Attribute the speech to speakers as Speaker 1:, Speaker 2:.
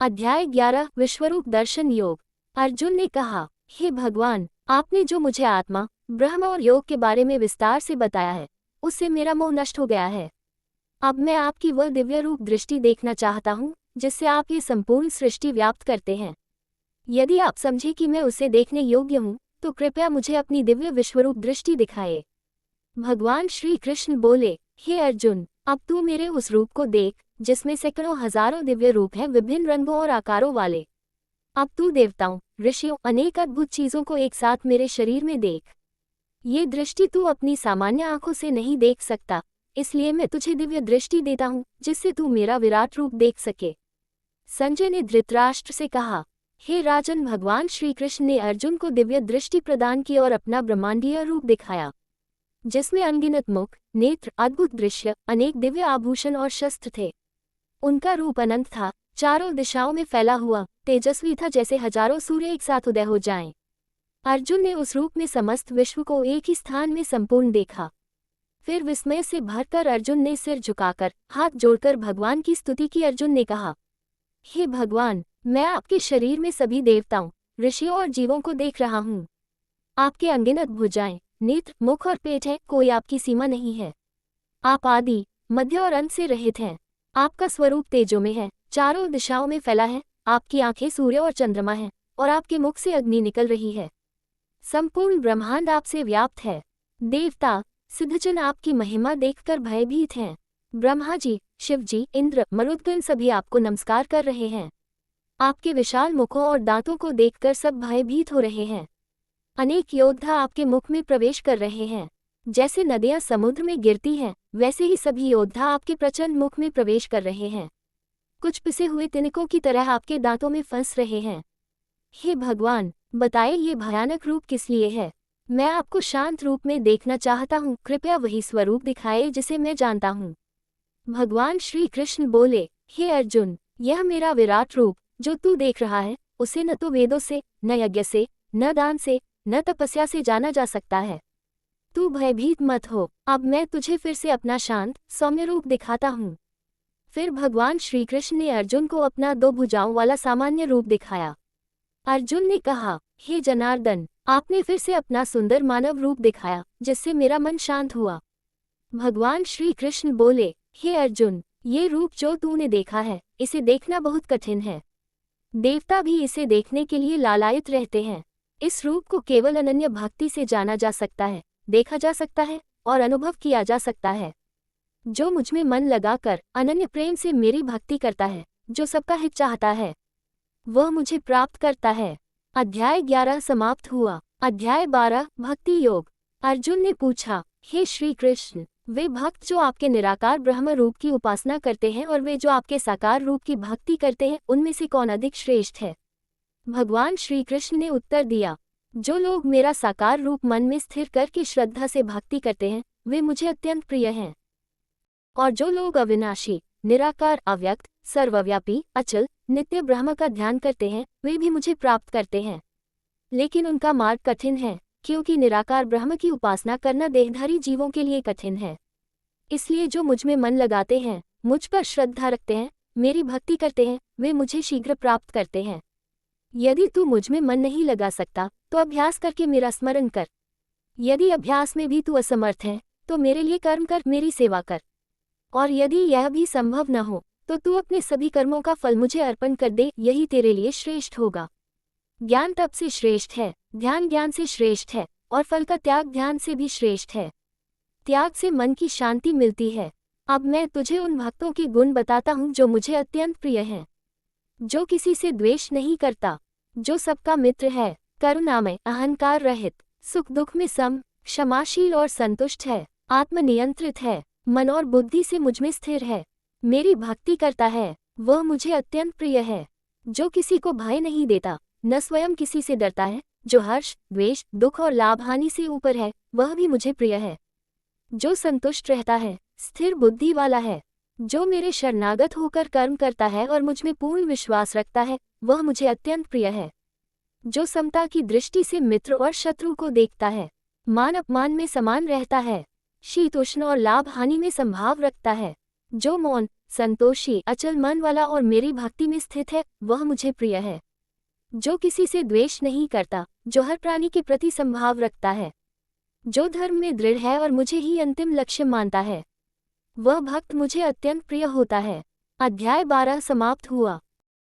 Speaker 1: अध्याय 11 विश्वरूप दर्शन योग। अर्जुन ने कहा, हे भगवान, आपने जो मुझे आत्मा, ब्रह्म और योग के बारे में विस्तार से बताया है, उससे मेरा मोह नष्ट हो गया है। अब मैं आपकी वह दिव्य रूप दृष्टि देखना चाहता हूँ जिससे आप ये संपूर्ण सृष्टि व्याप्त करते हैं। यदि आप समझे कि मैं उसे देखने योग्य हूँ, तो कृपया मुझे अपनी दिव्य विश्वरूप दृष्टि दिखाए। भगवान श्री कृष्ण बोले, हे अर्जुन, अब तू मेरे उस रूप को देख जिसमें सैकड़ों हजारों दिव्य रूप हैं विभिन्न रंगों और आकारों वाले। अब तू देवताओं, ऋषियों, अनेक अद्भुत चीजों को एक साथ मेरे शरीर में देख। ये दृष्टि तू अपनी सामान्य आंखों से नहीं देख सकता, इसलिए मैं तुझे दिव्य दृष्टि देता हूँ जिससे तू मेरा विराट रूप देख सके। संजय ने धृतराष्ट्र से कहा, हे राजन, भगवान श्री कृष्ण ने अर्जुन को दिव्य दृष्टि प्रदान की और अपना ब्रह्मांडीय रूप दिखाया जिसमें अनगिनत मुख, नेत्र, अद्भुत दृश्य, अनेक दिव्य आभूषण और शस्त्र थे। उनका रूप अनंत था, चारों दिशाओं में फैला हुआ, तेजस्वी था जैसे हजारों सूर्य एक साथ उदय हो जाएं। अर्जुन ने उस रूप में समस्त विश्व को एक ही स्थान में संपूर्ण देखा। फिर विस्मय से भरकर अर्जुन ने सिर झुकाकर हाथ जोड़कर भगवान की स्तुति की। अर्जुन ने कहा, हे भगवान, मैं आपके शरीर में सभी देवताओं, ऋषियों और जीवों को देख रहा हूँ। आपके अनगिनत भुजाएं, नेत्र, मुख और पेट है, कोई आपकी सीमा नहीं है। आप आदि, मध्य और अंत से रहित हैं। आपका स्वरूप तेजो में है, चारों दिशाओं में फैला है। आपकी आंखें सूर्य और चंद्रमा हैं, और आपके मुख से अग्नि निकल रही है। संपूर्ण ब्रह्मांड आपसे व्याप्त है। देवता, सिद्धजन आपकी महिमा देखकर भयभीत हैं। ब्रह्मा जी, शिव जी, इंद्र, मरुदगण सभी आपको नमस्कार कर रहे हैं। आपके विशाल मुखों और दांतों को देखकर सब भयभीत हो रहे हैं। अनेक योद्धा आपके मुख में प्रवेश कर रहे हैं। जैसे नदियां समुद्र में गिरती हैं, वैसे ही सभी योद्धा आपके प्रचंड मुख में प्रवेश कर रहे हैं। कुछ पिसे हुए तिनकों की तरह आपके दांतों में फंस रहे हैं। हे भगवान, बताए ये भयानक रूप किस लिए है? मैं आपको शांत रूप में देखना चाहता हूँ, कृपया वही स्वरूप दिखाए जिसे मैं जानता हूँ। भगवान श्री कृष्ण बोले, हे अर्जुन, यह मेरा विराट रूप जो तू देख रहा है, उसे न तो वेदों से, न यज्ञ से, न दान से, न तपस्या से जाना जा सकता है। तू भयभीत मत हो, अब मैं तुझे फिर से अपना शांत, सौम्य रूप दिखाता हूँ। फिर भगवान श्री कृष्ण ने अर्जुन को अपना 2 भुजाओं वाला सामान्य रूप दिखाया। अर्जुन ने कहा, हे जनार्दन, आपने फिर से अपना सुंदर मानव रूप दिखाया जिससे मेरा मन शांत हुआ। भगवान श्री कृष्ण बोले, हे अर्जुन, ये रूप जो तूने देखा है, इसे देखना बहुत कठिन है। देवता भी इसे देखने के लिए लालायित रहते हैं। इस रूप को केवल अनन्य भक्ति से जाना जा सकता है, देखा जा सकता है और अनुभव किया जा सकता है। जो मुझ में मन लगाकर अनन्य प्रेम से मेरी भक्ति करता है, जो सबका हित चाहता है, वह मुझे प्राप्त करता है। अध्याय 11 समाप्त हुआ। अध्याय 12 भक्ति योग। अर्जुन ने पूछा, हे श्री कृष्ण, वे भक्त जो आपके निराकार ब्रह्म रूप की उपासना करते हैं और वे जो आपके साकार रूप की भक्ति करते हैं, उनमें से कौन अधिक श्रेष्ठ है? भगवान श्री कृष्ण ने उत्तर दिया, जो लोग मेरा साकार रूप मन में स्थिर करके श्रद्धा से भक्ति करते हैं, वे मुझे अत्यंत प्रिय हैं। और जो लोग अविनाशी, निराकार, अव्यक्त, सर्वव्यापी, अचल, नित्य ब्रह्म का ध्यान करते हैं, वे भी मुझे प्राप्त करते हैं। लेकिन उनका मार्ग कठिन है, क्योंकि निराकार ब्रह्म की उपासना करना देहधारी जीवों के लिए कठिन है। इसलिए जो मुझ में मन लगाते हैं, मुझ पर श्रद्धा रखते हैं, मेरी भक्ति करते हैं, वे मुझे शीघ्र प्राप्त करते हैं। यदि तू मुझ में मन नहीं लगा सकता, तो अभ्यास करके मेरा स्मरण कर। यदि अभ्यास में भी तू असमर्थ है, तो मेरे लिए कर्म कर, मेरी सेवा कर। और यदि यह भी संभव न हो, तो तू अपने सभी कर्मों का फल मुझे अर्पण कर दे, यही तेरे लिए श्रेष्ठ होगा। ज्ञान तप से श्रेष्ठ है, ध्यान ज्ञान से श्रेष्ठ है, और फल का त्याग ध्यान से भी श्रेष्ठ है। त्याग से मन की शांति मिलती है। अब मैं तुझे उन भक्तों के गुण बताता हूँ जो मुझे अत्यंत प्रिय हैं। जो किसी से द्वेष नहीं करता, जो सबका मित्र है, करुणामय, अहंकार रहित, सुख दुख में सम, क्षमाशील और संतुष्ट है, आत्मनियंत्रित है, मन और बुद्धि से मुझ में स्थिर है, मेरी भक्ति करता है, वह मुझे अत्यंत प्रिय है। जो किसी को भय नहीं देता, न स्वयं किसी से डरता है, जो हर्ष, द्वेष, दुख और लाभ हानि से ऊपर है, वह भी मुझे प्रिय है। जो संतुष्ट रहता है, स्थिर बुद्धि वाला है, जो मेरे शरणागत होकर कर्म करता है और मुझ में पूर्ण विश्वास रखता है, वह मुझे अत्यंत प्रिय है। जो समता की दृष्टि से मित्र और शत्रु को देखता है, मान अपमान में समान रहता है, शीतोष्ण और लाभ हानि में संभाव रखता है, जो मौन, संतोषी, अचल मन वाला और मेरी भक्ति में स्थित है, वह मुझे प्रिय है। जो किसी से द्वेष नहीं करता, जो हर प्राणी के प्रति समभाव रखता है, जो धर्म में दृढ़ है और मुझे ही अंतिम लक्ष्य मानता है, वह भक्त मुझे अत्यंत प्रिय होता है। अध्याय 12 समाप्त हुआ।